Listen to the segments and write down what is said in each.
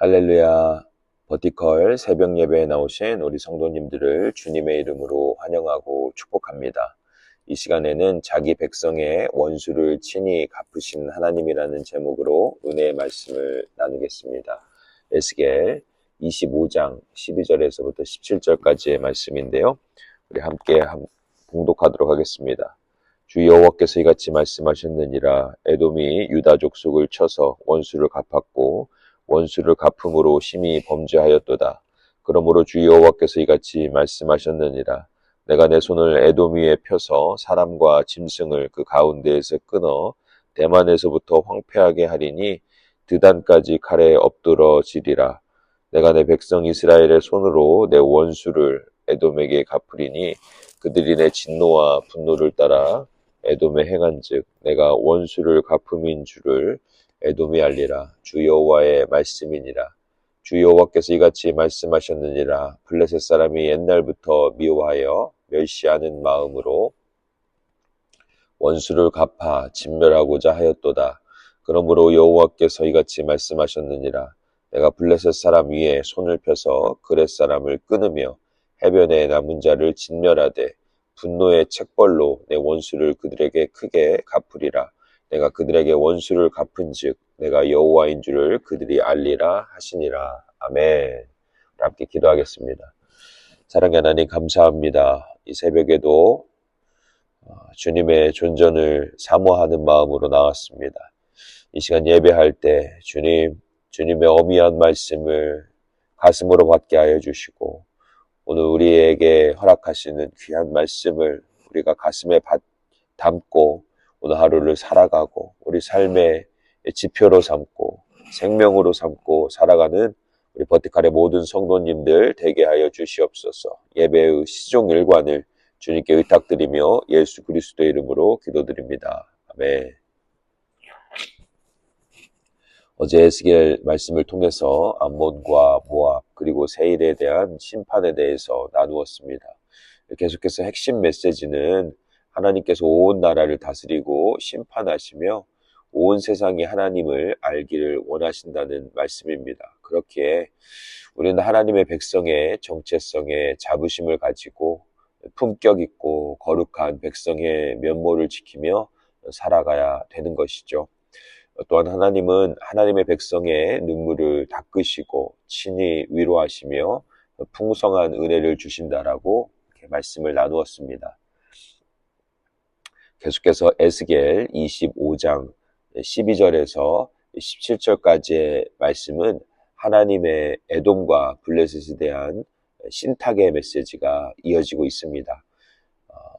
할렐루야. 버티컬 새벽 예배에 나오신 우리 성도님들을 주님의 이름으로 환영하고 축복합니다. 이 시간에는 자기 백성의 원수를 친히 갚으신 하나님이라는 제목으로 은혜의 말씀을 나누겠습니다. 에스겔 25장 12절에서부터 17절까지의 말씀인데요. 우리 함께 봉독하도록 하겠습니다. 주 여호와께서 이같이 말씀하셨느니라. 에돔이 유다 족속을 쳐서 원수를 갚았고 원수를 갚음으로 심히 범죄하였도다. 그러므로 주 여호와께서 이같이 말씀하셨느니라. 내가 내 손을 에돔 위에 펴서 사람과 짐승을 그 가운데에서 끊어 대만에서부터 황폐하게 하리니 드단까지 칼에 엎드러지리라. 내가 내 백성 이스라엘의 손으로 내 원수를 에돔에게 갚으리니 그들이 내 진노와 분노를 따라 에돔에 행한즉 내가 원수를 갚음인 줄을 에돔이 알리라. 주 여호와의 말씀이니라. 주 여호와께서 이같이 말씀하셨느니라. 블레셋 사람이 옛날부터 미워하여 멸시하는 마음으로 원수를 갚아 진멸하고자 하였도다. 그러므로 여호와께서 이같이 말씀하셨느니라. 내가 블레셋 사람 위에 손을 펴서 그렛 사람을 끊으며 해변에 남은 자를 진멸하되 분노의 책벌로 내 원수를 그들에게 크게 갚으리라. 내가 그들에게 원수를 갚은즉 내가 여호와인 줄을 그들이 알리라 하시니라. 아멘. 함께 기도하겠습니다. 사랑의 하나님 감사합니다. 이 새벽에도 주님의 존전을 사모하는 마음으로 나왔습니다. 이 시간 예배할 때 주님의 어미한 말씀을 가슴으로 받게 하여 주시고 오늘 우리에게 허락하시는 귀한 말씀을 우리가 가슴에 담고 오늘 하루를 살아가고 우리 삶의 지표로 삼고 생명으로 삼고 살아가는 우리 버티컬의 모든 성도님들 되게 하여 주시옵소서. 예배의 시종일관을 주님께 의탁드리며 예수 그리스도의 이름으로 기도드립니다. 아멘. 어제 에스겔 말씀을 통해서 암몬과 모압 그리고 세일에 대한 심판에 대해서 나누었습니다. 계속해서 핵심 메시지는 하나님께서 온 나라를 다스리고 심판하시며 온 세상이 하나님을 알기를 원하신다는 말씀입니다. 그렇기에 우리는 하나님의 백성의 정체성에 자부심을 가지고 품격 있고 거룩한 백성의 면모를 지키며 살아가야 되는 것이죠. 또한 하나님은 하나님의 백성의 눈물을 닦으시고 친히 위로하시며 풍성한 은혜를 주신다라고 이렇게 말씀을 나누었습니다. 계속해서 에스겔 25장 12절에서 17절까지의 말씀은 하나님의 에돔과 블레셋에 대한 신탁의 메시지가 이어지고 있습니다.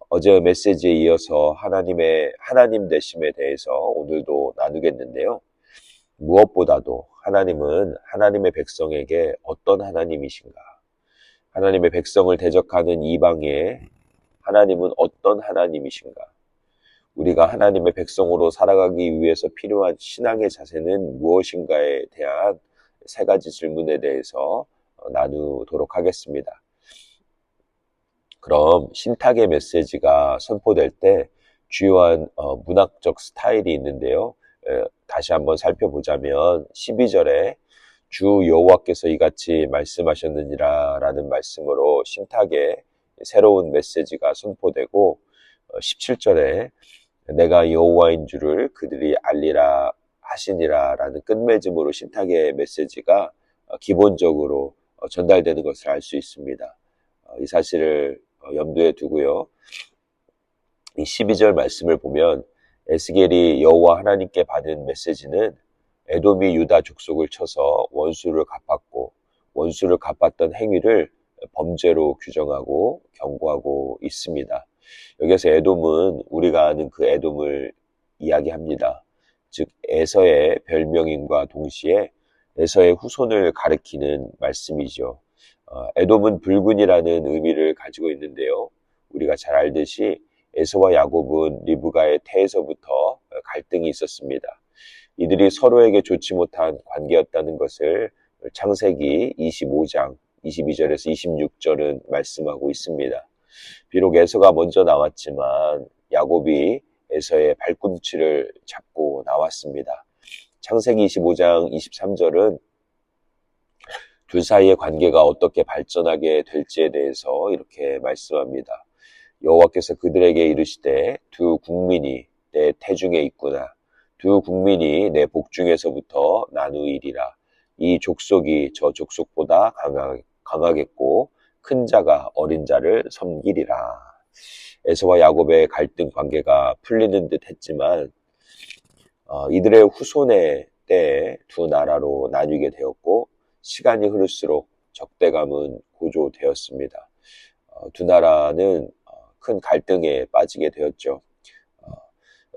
어제 메시지에 이어서 하나님 되심에 대해서 오늘도 나누겠는데요. 무엇보다도 하나님은 하나님의 백성에게 어떤 하나님이신가? 하나님의 백성을 대적하는 이방에 하나님은 어떤 하나님이신가? 우리가 하나님의 백성으로 살아가기 위해서 필요한 신앙의 자세는 무엇인가에 대한 세 가지 질문에 대해서 나누도록 하겠습니다. 그럼 신탁의 메시지가 선포될 때 주요한 문학적 스타일이 있는데요. 다시 한번 살펴보자면 12절에 주 여호와께서 이같이 말씀하셨느니라 라는 말씀으로 신탁의 새로운 메시지가 선포되고 17절에 내가 여호와인 줄을 그들이 알리라 하시니라 라는 끝맺음으로 신탁의 메시지가 기본적으로 전달되는 것을 알 수 있습니다. 이 사실을 염두에 두고요. 이 12절 말씀을 보면 에스겔이 여호와 하나님께 받은 메시지는 에돔이 유다 족속을 쳐서 원수를 갚았고 원수를 갚았던 행위를 범죄로 규정하고 경고하고 있습니다. 여기서 에돔은 우리가 아는 그 에돔을 이야기합니다. 즉 에서의 별명인과 동시에 에서의 후손을 가리키는 말씀이죠. 에돔은 붉은이라는 의미를 가지고 있는데요. 우리가 잘 알듯이 에서와 야곱은 리브가의 태에서부터 갈등이 있었습니다. 이들이 서로에게 좋지 못한 관계였다는 것을 창세기 25장 22절에서 26절은 말씀하고 있습니다. 비록 에서가 먼저 나왔지만 야곱이 에서의 발꿈치를 잡고 나왔습니다. 창세기 25장 23절은 둘 사이의 관계가 어떻게 발전하게 될지에 대해서 이렇게 말씀합니다. 여호와께서 그들에게 이르시되 두 국민이 내 태중에 있구나. 두 국민이 내 복중에서부터 나누이리라. 이 족속이 저 족속보다 강하겠고 큰 자가 어린 자를 섬기리라. 에서와 야곱의 갈등 관계가 풀리는 듯 했지만 이들의 후손의 때에 두 나라로 나뉘게 되었고 시간이 흐를수록 적대감은 고조되었습니다. 두 나라는 큰 갈등에 빠지게 되었죠.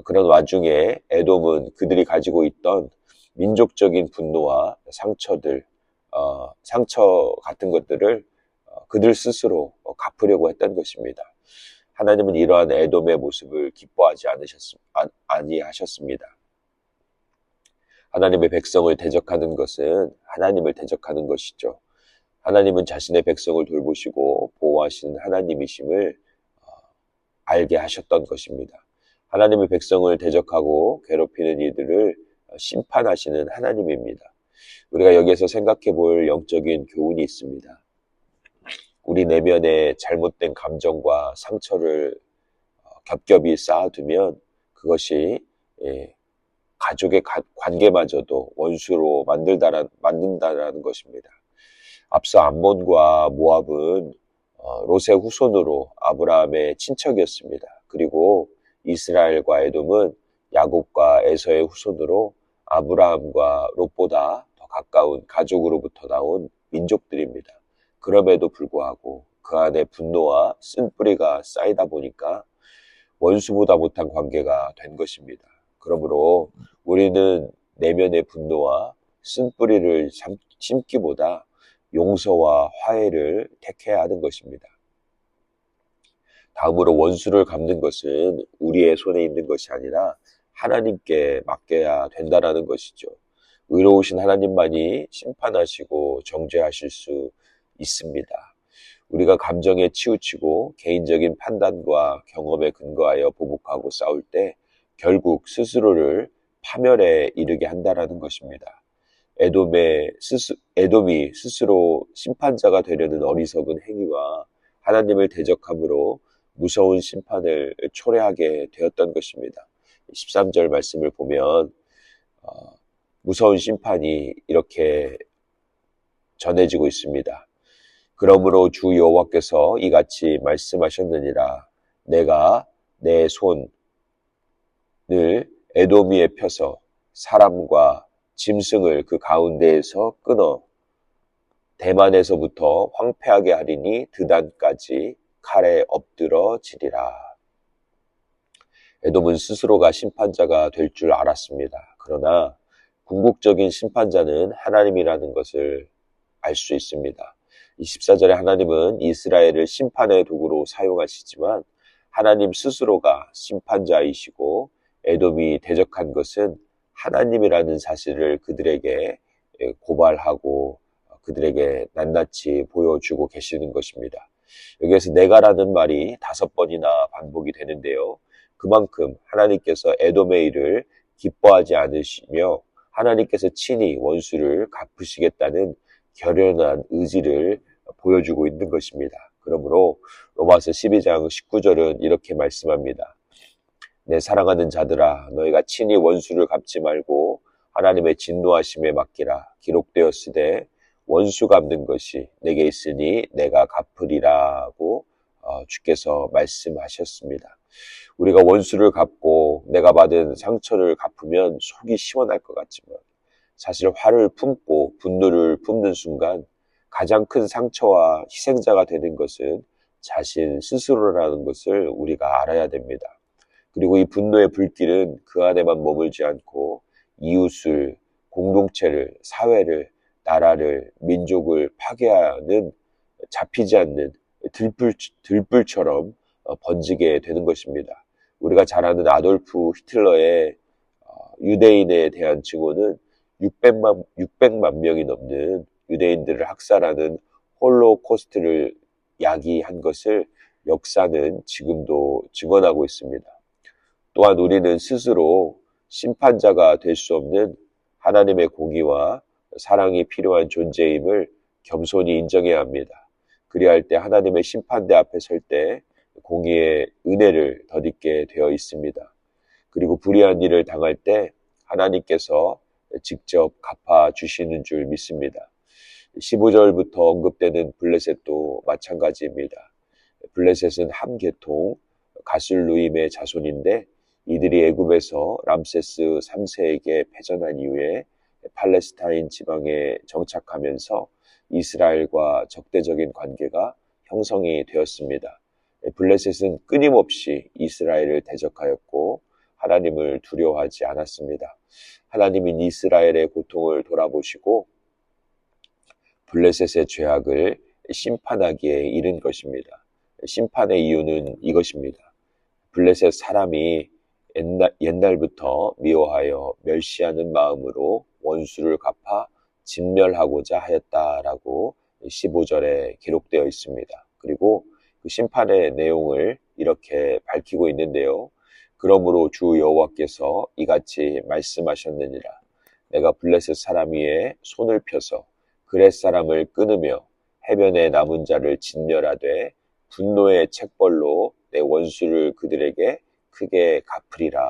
그런 와중에 에돔은 그들이 가지고 있던 민족적인 분노와 상처 같은 것들을 그들 스스로 갚으려고 했던 것입니다. 하나님은 이러한 에돔의 모습을 기뻐하지 아니하셨습니다. 하나님의 백성을 대적하는 것은 하나님을 대적하는 것이죠. 하나님은 자신의 백성을 돌보시고 보호하시는 하나님이심을 알게 하셨던 것입니다. 하나님의 백성을 대적하고 괴롭히는 이들을 심판하시는 하나님입니다. 우리가 여기에서 생각해 볼 영적인 교훈이 있습니다. 우리 내면에 잘못된 감정과 상처를 겹겹이 쌓아두면 그것이 가족의 관계마저도 원수로 만든다라는 것입니다. 앞서 암몬과 모압은 롯의 후손으로 아브라함의 친척이었습니다. 그리고 이스라엘과 에돔은 야곱과 에서의 후손으로 아브라함과 롯보다 더 가까운 가족으로부터 나온 민족들입니다. 그럼에도 불구하고 그 안에 분노와 쓴뿌리가 쌓이다 보니까 원수보다 못한 관계가 된 것입니다. 그러므로 우리는 내면의 분노와 쓴뿌리를 심기보다 용서와 화해를 택해야 하는 것입니다. 다음으로 원수를 갚는 것은 우리의 손에 있는 것이 아니라 하나님께 맡겨야 된다는 것이죠. 의로우신 하나님만이 심판하시고 정죄하실 수 있습니다. 우리가 감정에 치우치고 개인적인 판단과 경험에 근거하여 보복하고 싸울 때 결국 스스로를 파멸에 이르게 한다는 것입니다. 에돔이 스스로 심판자가 되려는 어리석은 행위와 하나님을 대적함으로 무서운 심판을 초래하게 되었던 것입니다. 13절 말씀을 보면 무서운 심판이 이렇게 전해지고 있습니다. 그러므로 주 여호와께서 이같이 말씀하셨느니라. 내가 내 손을 에돔 위에 펴서 사람과 짐승을 그 가운데에서 끊어 대만에서부터 황폐하게 하리니 드단까지 칼에 엎드러지리라. 에돔은 스스로가 심판자가 될 줄 알았습니다. 그러나 궁극적인 심판자는 하나님이라는 것을 알 수 있습니다. 24절에 하나님은 이스라엘을 심판의 도구로 사용하시지만 하나님 스스로가 심판자이시고 에돔이 대적한 것은 하나님이라는 사실을 그들에게 고발하고 그들에게 낱낱이 보여주고 계시는 것입니다. 여기에서 내가라는 말이 5번이나 반복이 되는데요. 그만큼 하나님께서 에돔의 일을 기뻐하지 않으시며 하나님께서 친히 원수를 갚으시겠다는 결연한 의지를 보여주고 있는 것입니다. 그러므로 로마서 12장 19절은 이렇게 말씀합니다. 내 사랑하는 자들아 너희가 친히 원수를 갚지 말고 하나님의 진노하심에 맡기라. 기록되었으되 원수 갚는 것이 내게 있으니 내가 갚으리라고 주께서 말씀하셨습니다. 우리가 원수를 갚고 내가 받은 상처를 갚으면 속이 시원할 것 같지만 사실 화를 품고 분노를 품는 순간 가장 큰 상처와 희생자가 되는 것은 자신 스스로라는 것을 우리가 알아야 됩니다. 그리고 이 분노의 불길은 그 안에만 머물지 않고 이웃을, 공동체를, 사회를, 나라를, 민족을 파괴하는 잡히지 않는 들불처럼 번지게 되는 것입니다. 우리가 잘 아는 아돌프 히틀러의 유대인에 대한 증오는 600만 명이 넘는 유대인들을 학살하는 홀로코스트를 야기한 것을 역사는 지금도 증언하고 있습니다. 또한 우리는 스스로 심판자가 될 수 없는 하나님의 공의와 사랑이 필요한 존재임을 겸손히 인정해야 합니다. 그리할 때 하나님의 심판대 앞에 설 때 공의의 은혜를 덧입게 되어 있습니다. 그리고 불의한 일을 당할 때 하나님께서 직접 갚아주시는 줄 믿습니다. 15절부터 언급되는 블레셋도 마찬가지입니다. 블레셋은 함 계통 가술루임의 자손인데 이들이 애굽에서 람세스 3세에게 패전한 이후에 팔레스타인 지방에 정착하면서 이스라엘과 적대적인 관계가 형성이 되었습니다. 블레셋은 끊임없이 이스라엘을 대적하였고 하나님을 두려워하지 않았습니다. 하나님인 이스라엘의 고통을 돌아보시고 블레셋의 죄악을 심판하기에 이른 것입니다. 심판의 이유는 이것입니다. 블레셋 사람이 옛날부터 미워하여 멸시하는 마음으로 원수를 갚아 진멸하고자 하였다라고 15절에 기록되어 있습니다. 그리고 그 심판의 내용을 이렇게 밝히고 있는데요. 그러므로 주 여호와께서 이같이 말씀하셨느니라. 내가 블레셋 사람 위에 손을 펴서 그렛 사람을 끊으며 해변에 남은 자를 진멸하되 분노의 책벌로 내 원수를 그들에게 크게 갚으리라.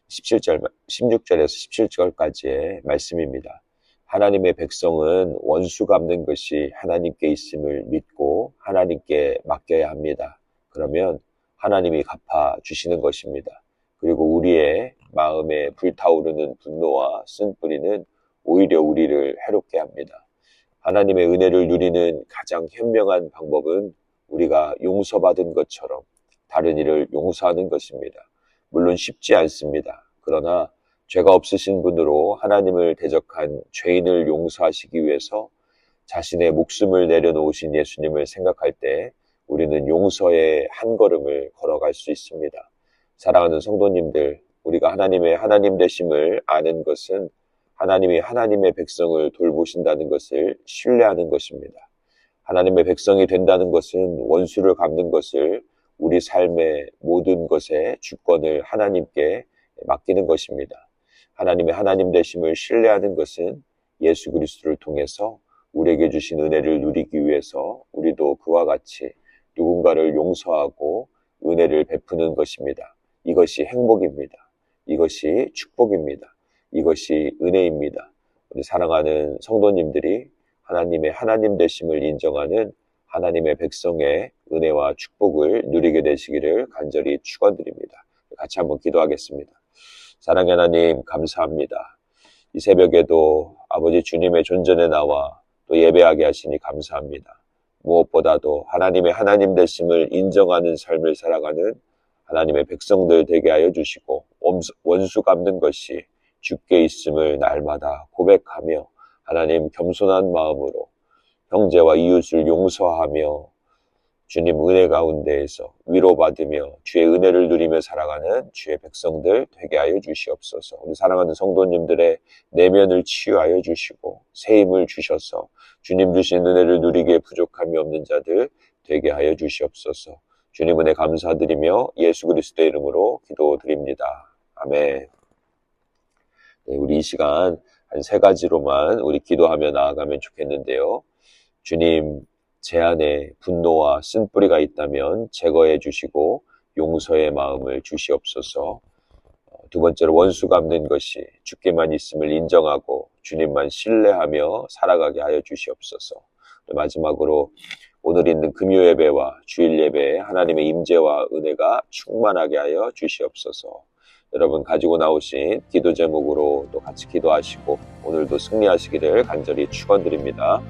16절에서 17절까지의 말씀입니다. 하나님의 백성은 원수 갚는 것이 하나님께 있음을 믿고 하나님께 맡겨야 합니다. 그러면 하나님이 갚아주시는 것입니다. 그리고 우리의 마음에 불타오르는 분노와 쓴뿌리는 오히려 우리를 해롭게 합니다. 하나님의 은혜를 누리는 가장 현명한 방법은 우리가 용서받은 것처럼 다른 이를 용서하는 것입니다. 물론 쉽지 않습니다. 그러나 죄가 없으신 분으로 하나님을 대적한 죄인을 용서하시기 위해서 자신의 목숨을 내려놓으신 예수님을 생각할 때 우리는 용서의 한 걸음을 걸어갈 수 있습니다. 사랑하는 성도님들, 우리가 하나님의 하나님 되심을 아는 것은 하나님이 하나님의 백성을 돌보신다는 것을 신뢰하는 것입니다. 하나님의 백성이 된다는 것은 원수를 갚는 것을 우리 삶의 모든 것의 주권을 하나님께 맡기는 것입니다. 하나님의 하나님 되심을 신뢰하는 것은 예수 그리스도를 통해서 우리에게 주신 은혜를 누리기 위해서 우리도 그와 같이 누군가를 용서하고 은혜를 베푸는 것입니다. 이것이 행복입니다. 이것이 축복입니다. 이것이 은혜입니다. 우리 사랑하는 성도님들이 하나님의 하나님 되심을 인정하는 하나님의 백성의 은혜와 축복을 누리게 되시기를 간절히 축원드립니다. 같이 한번 기도하겠습니다. 사랑의 하나님 감사합니다. 이 새벽에도 아버지 주님의 존전에 나와 또 예배하게 하시니 감사합니다. 무엇보다도 하나님의 하나님 되심을 인정하는 삶을 살아가는 하나님의 백성들 되게 하여 주시고 원수 갚는 것이 주께 있음을 날마다 고백하며 하나님 겸손한 마음으로 형제와 이웃을 용서하며 주님 은혜 가운데에서 위로받으며 주의 은혜를 누리며 살아가는 주의 백성들 되게 하여 주시옵소서. 우리 사랑하는 성도님들의 내면을 치유하여 주시고 새 힘을 주셔서 주님 주신 은혜를 누리기에 부족함이 없는 자들 되게 하여 주시옵소서. 주님 은혜 감사드리며 예수 그리스도의 이름으로 기도드립니다. 아멘. 네, 우리 이 시간 한 3가지로만 우리 기도하며 나아가면 좋겠는데요. 주님, 제 안에 분노와 쓴뿌리가 있다면 제거해 주시고 용서의 마음을 주시옵소서. 2번째로 원수 갚는 것이 주께만 있음을 인정하고 주님만 신뢰하며 살아가게 하여 주시옵소서. 마지막으로 오늘 있는 금요 예배와 주일 예배에 하나님의 임재와 은혜가 충만하게 하여 주시옵소서. 여러분 가지고 나오신 기도 제목으로 또 같이 기도하시고 오늘도 승리하시기를 간절히 축원드립니다.